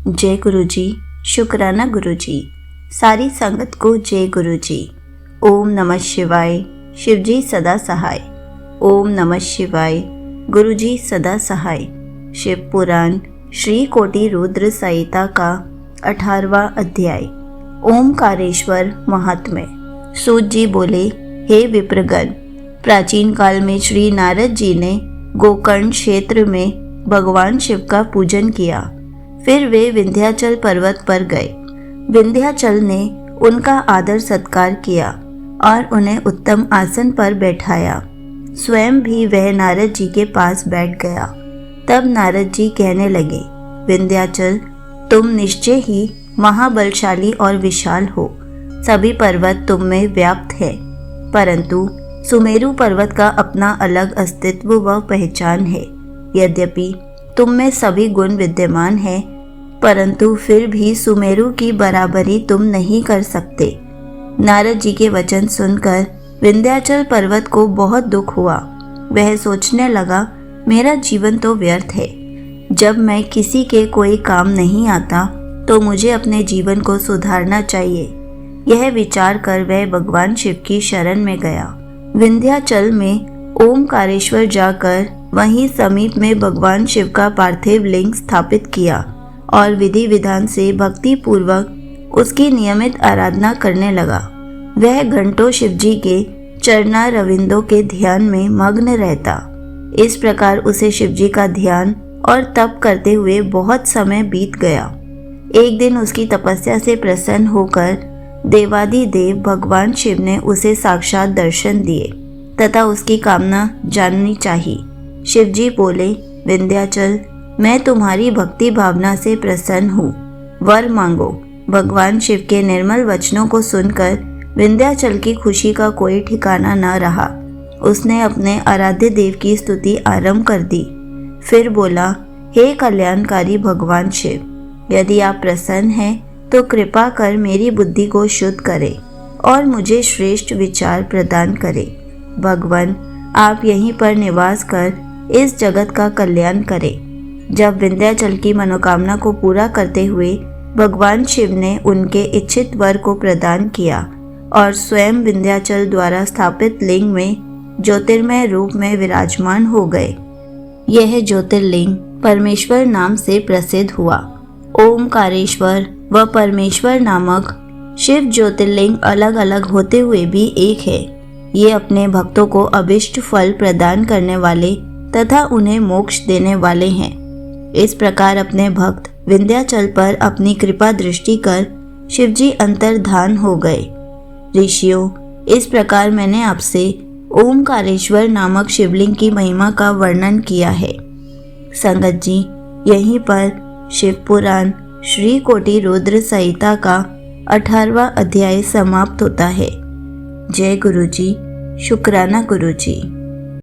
जय गुरु जी। शुक्राना गुरु जी। सारी संगत को जय गुरु जी। ओम नमः शिवाय। शिव जी सदा सहाय। ओम नमः शिवाय। गुरु जी सदा सहाय। शिव पुराण श्री कोटि रुद्र संहिता का 18वां अध्याय। ओमकारेश्वर महात्म्य। सूत जी बोले, हे विप्रगण, प्राचीन काल में श्री नारद जी ने गोकर्ण क्षेत्र में भगवान शिव का पूजन किया। फिर वे विंध्याचल पर्वत पर गए। विंध्याचल ने उनका आदर सत्कार किया और उन्हें उत्तम आसन पर बैठाया। स्वयं भी वह नारद जी के पास बैठ गया। तब नारद जी कहने लगे, विंध्याचल, तुम निश्चय ही महाबलशाली और विशाल हो। सभी पर्वत तुम में व्याप्त है, परंतु सुमेरु पर्वत का अपना अलग अस्तित्व व पहचान है। यद्यपि तुम में सभी गुण विद्यमान है, परंतु फिर भी सुमेरु की बराबरी तुम नहीं कर सकते। नारद जी के वचन सुनकर विंध्याचल पर्वत को बहुत दुख हुआ। वह सोचने लगा, मेरा जीवन तो व्यर्थ है। जब मैं किसी के कोई काम नहीं आता तो मुझे अपने जीवन को सुधारना चाहिए। यह विचार कर वह भगवान शिव की शरण में गया। विंध्याचल में ओमकारेश्वर जाकर वहीं समीप में भगवान शिव का पार्थिव लिंग स्थापित किया और विधि विधान से भक्ति पूर्वक उसकी नियमित आराधना करने लगा। वह घंटों शिव जी के चरना रविंदों के ध्यान में मग्न रहता। इस प्रकार उसे शिव जी का ध्यान और तप करते हुए बहुत समय बीत गया। एक दिन उसकी तपस्या से प्रसन्न होकर देवादिदेव भगवान शिव ने उसे साक्षात दर्शन दिए तथा उसकी कामना जाननी चाहिए। शिव जी बोले, विंध्याचल, मैं तुम्हारी भक्ति भावना से प्रसन्न हूँ, वर मांगो। भगवान शिव के निर्मल वचनों को सुनकर विंध्याचल की खुशी का कोई ठिकाना न रहा। उसने अपने आराध्य देव की स्तुति आरंभ कर दी। फिर बोला, हे कल्याणकारी भगवान शिव, यदि आप प्रसन्न हैं तो कृपा कर मेरी बुद्धि को शुद्ध करें और मुझे श्रेष्ठ विचार प्रदान करें। भगवान, आप यहीं पर निवास कर इस जगत का कल्याण करें। जब विंध्याचल की मनोकामना को पूरा करते हुए भगवान शिव ने उनके इच्छित वर को प्रदान किया और स्वयं विंध्याचल द्वारा स्थापित लिंग में ज्योतिर्मय रूप में विराजमान हो गए। यह ज्योतिर्लिंग परमेश्वर नाम से प्रसिद्ध हुआ। ओमकारेश्वर व परमेश्वर नामक शिव ज्योतिर्लिंग अलग अलग होते हुए भी एक है। ये अपने भक्तों को अभिष्ट फल प्रदान करने वाले तथा उन्हें मोक्ष देने वाले हैं। इस प्रकार अपने भक्त विंध्याचल पर अपनी कृपा दृष्टि कर शिवजी अंतर्धान हो गए। ऋषियों, इस प्रकार मैंने आपसे ओमकारेश्वर नामक शिवलिंग की महिमा का वर्णन किया है। संगत जी, यहीं पर शिव पुराण श्री कोटि रुद्र संहिता का 18वां अध्याय समाप्त होता है। जय गुरु जी। शुक्राना गुरु जी।